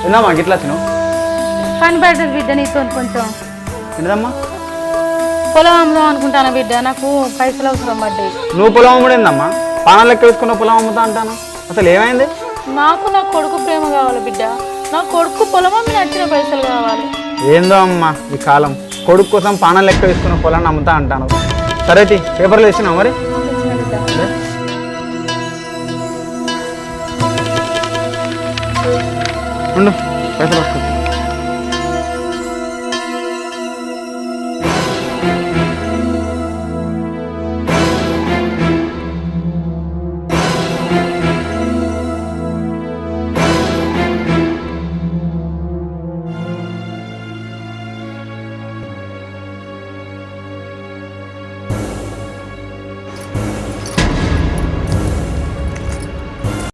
ఏందమ్మా గిట్లా వచ్చినావు? పని పడ్డది బిడ్డ నీతో కొంచెం. ఏందమ్మా? పొలం అమ్ముదాం అనుకుంటాను బిడ్డ, నాకు పైసలు అవసరం పడ్డాయి. నువ్వు పొలం అమ్ముడేందమ్మా? పానాలు లెక్క వేసుకున్న పొలం అమ్ముతా అంటాను. అసలు ఏమైంది? నాకు నా కొడుకు ప్రేమ కావాలి బిడ్డ. నా కొడుకు పొలం అమ్మి నచ్చిన పైసలు కావాలి. ఏందో అమ్మా ఈ కాలం, కొడుకు కోసం పానాలు లెక్క వేసుకున్న పొలాన్ని అమ్ముతా అంటాను. సరే పేపర్లు వేసినావు మరి? ఉండు పైసలు వస్తుంది.